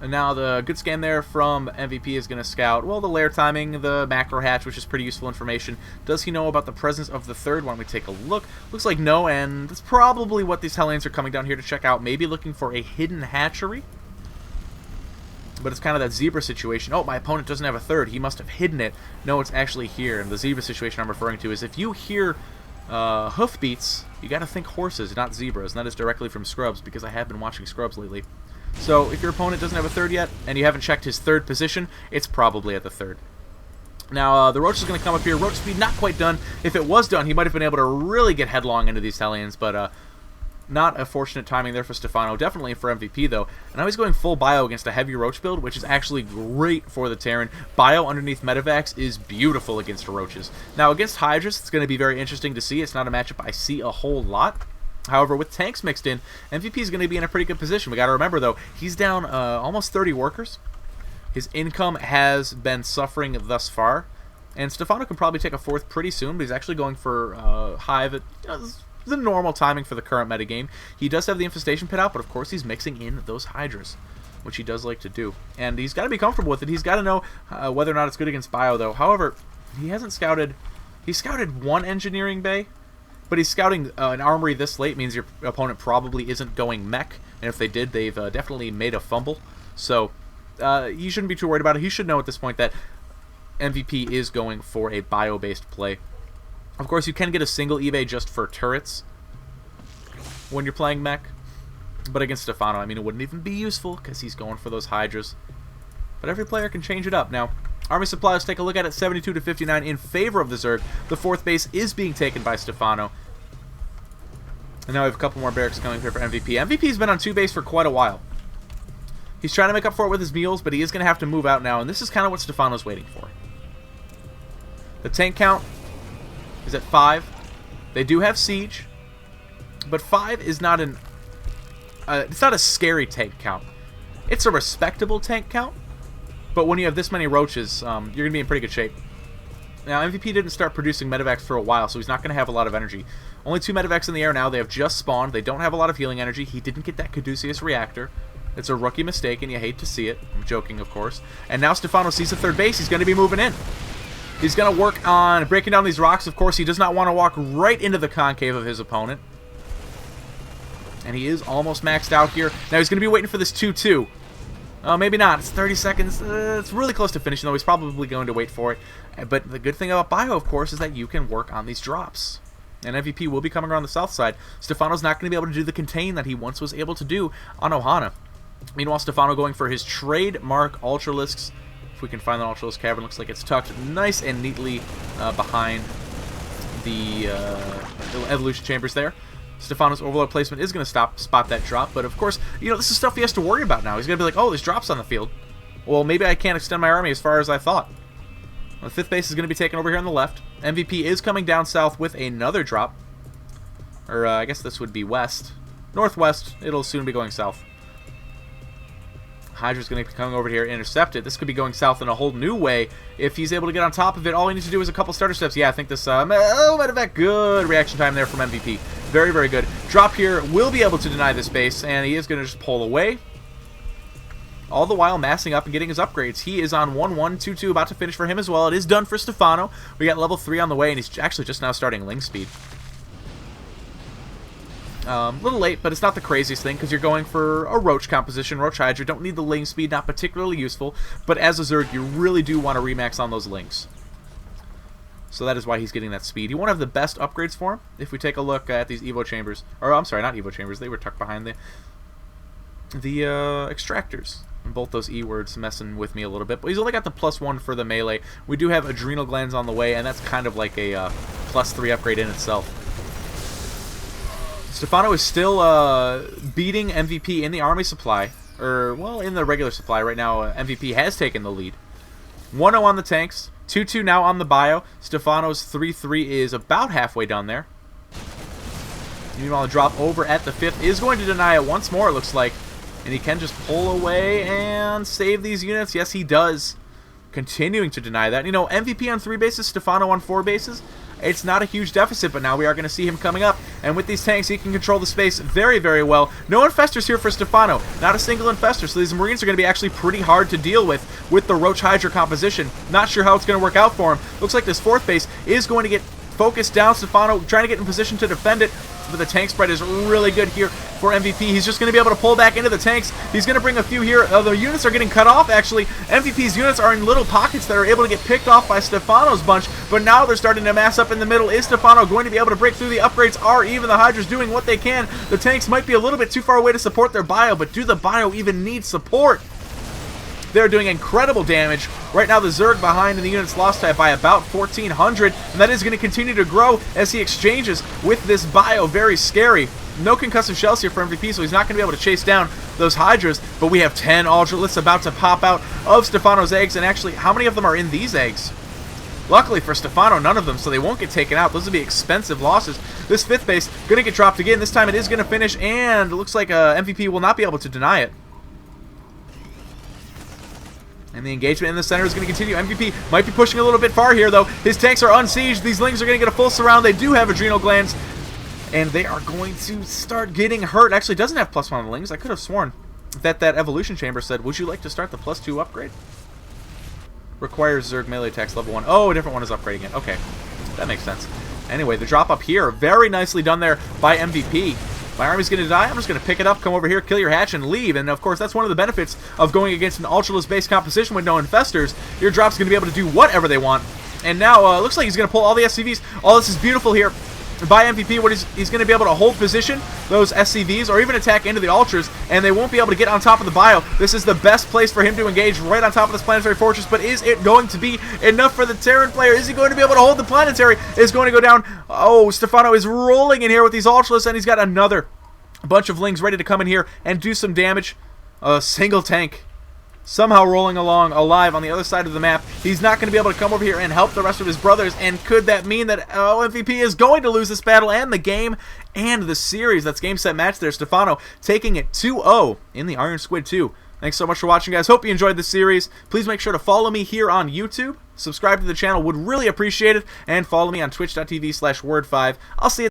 And now the good scan there from MVP is going to scout, well, the lair timing, the macro hatch, which is pretty useful information. Does he know about the presence of the third? Why don't we take a look? Looks like no, and that's probably what these Hellions are coming down here to check out. Maybe looking for a hidden hatchery. But it's kind of that zebra situation. Oh, my opponent doesn't have a third. He must have hidden it. No, it's actually here. And the zebra situation I'm referring to is if you hear hoofbeats, you got to think horses, not zebras. And that is directly from Scrubs, because I have been watching Scrubs lately. So if your opponent doesn't have a third yet, and you haven't checked his third position, it's probably at the third. Now, the Roach is going to come up here. Roach speed not quite done. If it was done, he might have been able to really get headlong into these Hellions, but not a fortunate timing there for Stephano. Definitely for MVP, though. And now he's going full bio against a heavy Roach build, which is actually great for the Terran. Bio underneath Medivacs is beautiful against Roaches. Now, against Hydras, it's going to be very interesting to see. It's not a matchup I see a whole lot. However, with tanks mixed in, MVP is going to be in a pretty good position. We got to remember, though, he's down almost 30 workers. His income has been suffering thus far. And Stephano can probably take a fourth pretty soon, but he's actually going for Hive at the normal timing for the current metagame. He does have the Infestation Pit out, but of course he's mixing in those Hydras, which he does like to do. And he's got to be comfortable with it. He's got to know whether or not it's good against Bio, though. However, he hasn't scouted... He scouted one Engineering Bay, but he's scouting an armory this late, means your opponent probably isn't going mech, and if they did, they've definitely made a fumble. So you shouldn't be too worried about it. He should know at this point that MVP is going for a bio-based play. Of course, you can get a single eBay just for turrets when you're playing mech, but against Stephano, I mean, it wouldn't even be useful because he's going for those Hydras. But every player can change it up. Now, Army Supply, let's take a look at it. 72 to 59 in favor of the Zerg. The fourth base is being taken by Stephano. And now we have a couple more barracks coming here for MVP. MVP's been on 2 base for quite a while. He's trying to make up for it with his meals, but he is going to have to move out now, and this is kind of what Stephano's waiting for. The tank count is at 5. They do have siege, but 5 is not an... it's not a scary tank count. It's a respectable tank count. But when you have this many Roaches, you're going to be in pretty good shape. Now, MVP didn't start producing Medivacs for a while, so he's not going to have a lot of energy. Only 2 Medivacs in the air now. They have just spawned. They don't have a lot of healing energy. He didn't get that Caduceus reactor. It's a rookie mistake, and you hate to see it. I'm joking, of course. And now Stephano sees the third base. He's going to be moving in. He's going to work on breaking down these rocks. Of course, he does not want to walk right into the concave of his opponent. And he is almost maxed out here. Now he's going to be waiting for this 2-2. Maybe not. It's 30 seconds. It's really close to finishing, though. He's probably going to wait for it. But the good thing about Bio, of course, is that you can work on these drops. And MVP will be coming around the south side. Stephano's not going to be able to do the contain that he once was able to do on Ohana. Meanwhile, Stephano going for his trademark Ultralisks. If we can find the Ultralisk Cavern, looks like it's tucked nice and neatly behind the evolution chambers there. Stephano's overload placement is going to spot that drop, but of course, you know, this is stuff he has to worry about now. He's going to be like, oh, there's drops on the field. Well, maybe I can't extend my army as far as I thought. Well, the 5th base is going to be taken over here on the left. MVP is coming down south with another drop. Or, I guess this would be west. Northwest. It'll soon be going south. Hydra's going to be coming over here to intercept it. This could be going south in a whole new way. If he's able to get on top of it, all he needs to do is a couple starter steps. Yeah, I think this, Medivac, good reaction time there from MVP. Very, very good. Drop here will be able to deny this base, and he is going to just pull away. All the while massing up and getting his upgrades. He is on 1-1, 2-2, about to finish for him as well. It is done for Stephano. We got level 3 on the way, and he's actually just now starting Ling speed. A little late, but it's not the craziest thing because you're going for a Roach composition. Roach Hydra, don't need the Ling speed, not particularly useful, but as a Zerg, you really do want to remax on those Lings. So that is why he's getting that speed. You won't have the best upgrades for him if we take a look at these Evo chambers. Or, I'm sorry, not Evo chambers. They were tucked behind the extractors. And both those E words messing with me a little bit. But he's only got the +1 for the melee. We do have adrenal glands on the way, and that's kind of like a +3 upgrade in itself. Stephano is still beating MVP in the army supply. Or, well, in the regular supply. Right now, MVP has taken the lead. 1-0 on the tanks. 2-2 now on the bio. Stephano's 3-3 is about halfway done there. Meanwhile, a drop over at the 5th is going to deny it once more, it looks like. And he can just pull away and save these units. Yes, he does. Continuing to deny that. You know, MVP on 3 bases, Stephano on 4 bases. It's not a huge deficit, but now we are going to see him coming up. And with these tanks, he can control the space very, very well. No infestors here for Stephano. Not a single infestor, so these Marines are going to be actually pretty hard to deal with the Roach Hydra composition. Not sure how it's going to work out for him. Looks like this fourth base is going to get focused down. Stephano trying to get in position to defend it, but the tank spread is really good here for MVP. He's just going to be able to pull back into the tanks. He's going to bring a few here. The units are getting cut off, actually. MVP's units are in little pockets that are able to get picked off by Stephano's bunch, but now they're starting to mass up in the middle. Is Stephano going to be able to break through? The upgrades are even. The Hydras doing what they can. The tanks might be a little bit too far away to support their bio, but do the bio even need support? They're doing incredible damage. Right now, the Zerg behind in the units lost by about 1,400, and that is going to continue to grow as he exchanges with this bio. Very scary. No concussive shells here for MVP, so he's not going to be able to chase down those Hydras, but we have 10 Ultralists about to pop out of Stephano's eggs, and actually, how many of them are in these eggs? Luckily for Stephano, none of them, so they won't get taken out. Those would be expensive losses. This fifth base going to get dropped again. This time it is going to finish, and it looks like MVP will not be able to deny it. And the engagement in the center is going to continue. MVP might be pushing a little bit far here, though. His tanks are unsieged. These Lings are going to get a full surround. They do have adrenal glands, and they are going to start getting hurt. Actually, it doesn't have +1 on the Lings. I could have sworn that evolution chamber said, would you like to start the +2 upgrade? Requires Zerg melee attacks level 1. Oh, a different one is upgrading it. Okay, that makes sense. Anyway, the drop up here, very nicely done there by MVP. My army's going to die. I'm just going to pick it up, come over here, kill your hatch, and leave. And, of course, that's one of the benefits of going against an Ultralist-based composition with no infestors. Your drop's going to be able to do whatever they want. And now, looks like he's going to pull all the SCVs. All this is beautiful here by MVP. What he's going to be able to hold position, those SCVs, or even attack into the Ultras, and they won't be able to get on top of the bio. This is the best place for him to engage, right on top of this planetary fortress, but is it going to be enough for the Terran player? Is he going to be able to hold the planetary? Is going to go down. Oh, Stephano is rolling in here with these Ultralists, and he's got another bunch of Lings ready to come in here and do some damage. A single tank somehow rolling along alive on the other side of the map. He's not going to be able to come over here and help the rest of his brothers, and could that mean that MVP is going to lose this battle and the game and the series? That's game, set, match there. Stephano taking it 2-0 in the Iron Squid 2. Thanks so much for watching, guys. Hope you enjoyed the series. Please make sure to follow me here on YouTube. Subscribe to the channel, would really appreciate it, and follow me on twitch.tv/word5. I'll see you